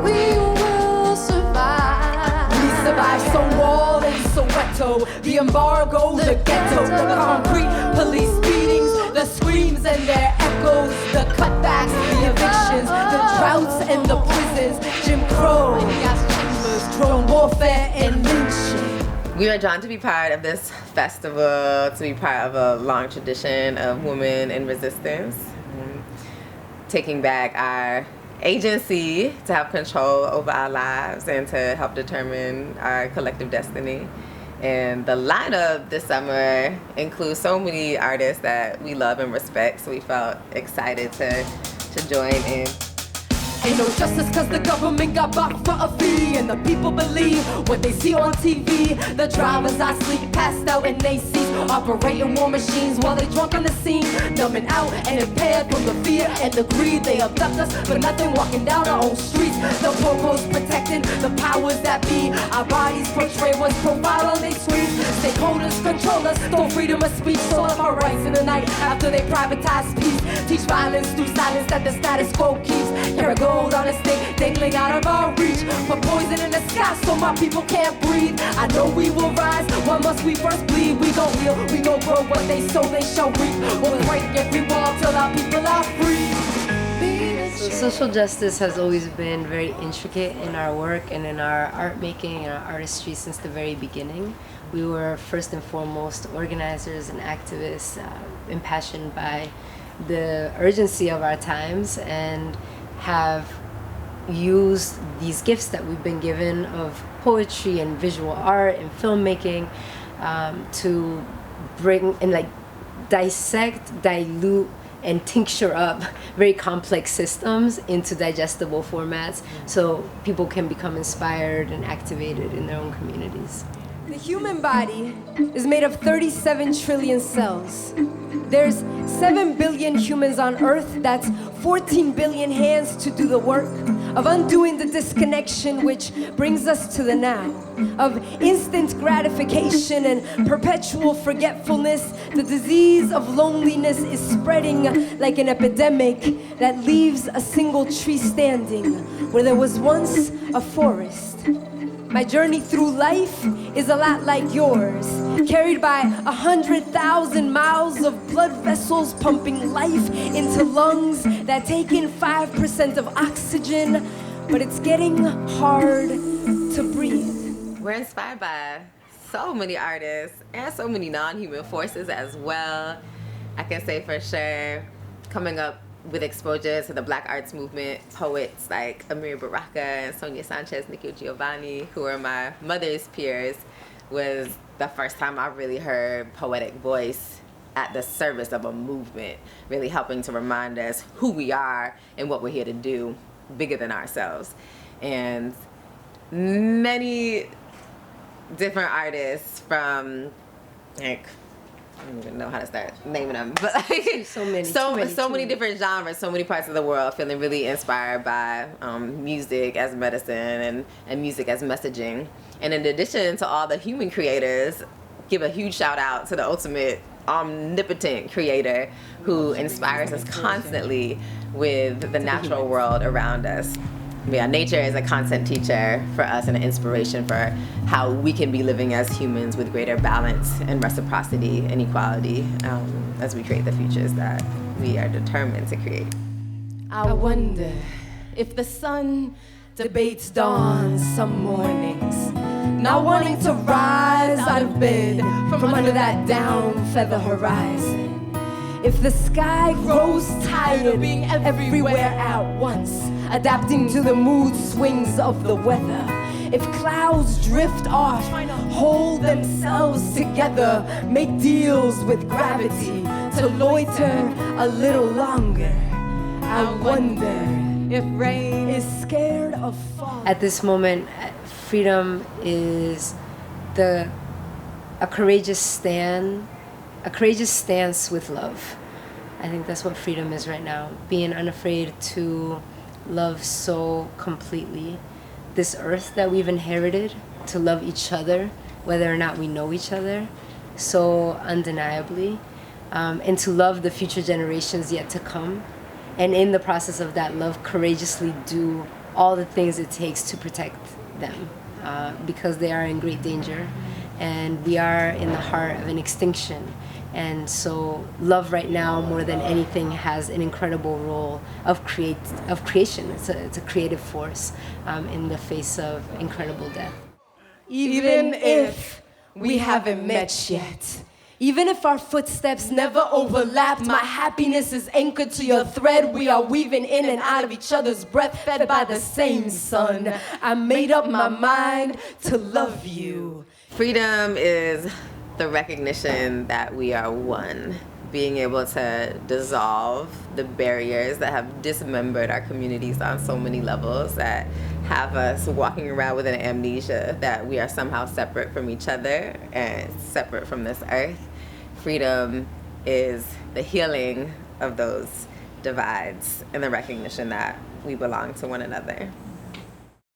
We will survive. We survive Stonewall and Soweto, the embargo, the ghetto, the concrete police beatings, the screams and their echoes, the cutbacks, the evictions, the droughts and the prisons, Jim Crow, drone warfare and lynching. We are drawn to be part of this festival, to be part of a long tradition of women in resistance, taking back our agency to have control over our lives and to help determine our collective destiny. And the lineup this summer includes so many artists that we love and respect, so we felt excited to join in. Ain't no justice cause the government got bought for a fee, and the people believe what they see on TV. The drivers are asleep, passed out in their seats, operating war machines while they drunk on the scene, numbing out and impaired from the fear and the greed. They abduct us for nothing, walking down our own streets. The purpose protecting the powers that be. Our bodies portray what's profiled on their screens. Stakeholders control us, stole freedom of speech, stole up our rights in the night after they privatize peace. Teach violence through silence that the status quo keeps. Carry gold on a stake, dangling out of our reach. Put poison in the sky so my people can't breathe. I know we will rise, why must we first bleed? We gon' heal, we gon' grow what they sow, they shall reap. We'll break every wall till our people are free. So social justice has always been very intricate in our work and in our art making and our artistry since the very beginning. We were first and foremost organizers and activists, impassioned by the urgency of our times, and have used these gifts that we've been given of poetry and visual art and filmmaking to bring and like dissect, dilute, and tincture up very complex systems into digestible formats so people can become inspired and activated in their own communities. The human body is made of 37 trillion cells. There's 7 billion humans on Earth. That's 14 billion hands to do the work of undoing the disconnection, which brings us to the now, of instant gratification and perpetual forgetfulness. The disease of loneliness is spreading like an epidemic that leaves a single tree standing where there was once a forest. My journey through life is a lot like yours, carried by 100,000 miles of blood vessels pumping life into lungs that take in 5% of oxygen, but it's getting hard to breathe. We're inspired by so many artists and so many non-human forces as well. I can say for sure, coming up with exposure to the Black arts movement, poets like Amir Baraka and Sonia Sanchez, Nikhil Giovanni, who are my mother's peers, was the first time I really heard poetic voice at the service of a movement, really helping to remind us who we are and what we're here to do, bigger than ourselves. And many different artists from, like, I don't even know how to start naming them, but like so many different genres, so many parts of the world, feeling really inspired by music as medicine and music as messaging. And in addition to all the human creators, give a huge shout out to the ultimate omnipotent creator who inspires us constantly with the natural world around us. Yeah, nature is a constant teacher for us and an inspiration for how we can be living as humans with greater balance and reciprocity and equality as we create the futures that we are determined to create. I wonder if the sun debates dawn some mornings, not wanting to rise out of bed from under that down feather horizon. If the sky grows tired of being everywhere at once, adapting to the mood swings of the weather. If clouds drift off, hold themselves together, make deals with gravity to loiter a little longer. I wonder if rain is scared of fall. At this moment, freedom is a courageous stance with love. I think that's what freedom is right now. Being unafraid to love so completely this earth that we've inherited, to love each other, whether or not we know each other, so undeniably, and to love the future generations yet to come. And in the process of that love, courageously do all the things it takes to protect them, because they are in great danger, and we are in the heart of an extinction. And so love right now, more than anything, has an incredible role of creation. It's a creative force in the face of incredible death. Even if we haven't met yet, even if our footsteps never overlapped, my happiness is anchored to your thread. We are weaving in and out of each other's breath, fed by the same sun. I made up my mind to love you. Freedom is the recognition that we are one, being able to dissolve the barriers that have dismembered our communities on so many levels, that have us walking around with an amnesia that we are somehow separate from each other and separate from this earth. Freedom is the healing of those divides and the recognition that we belong to one another.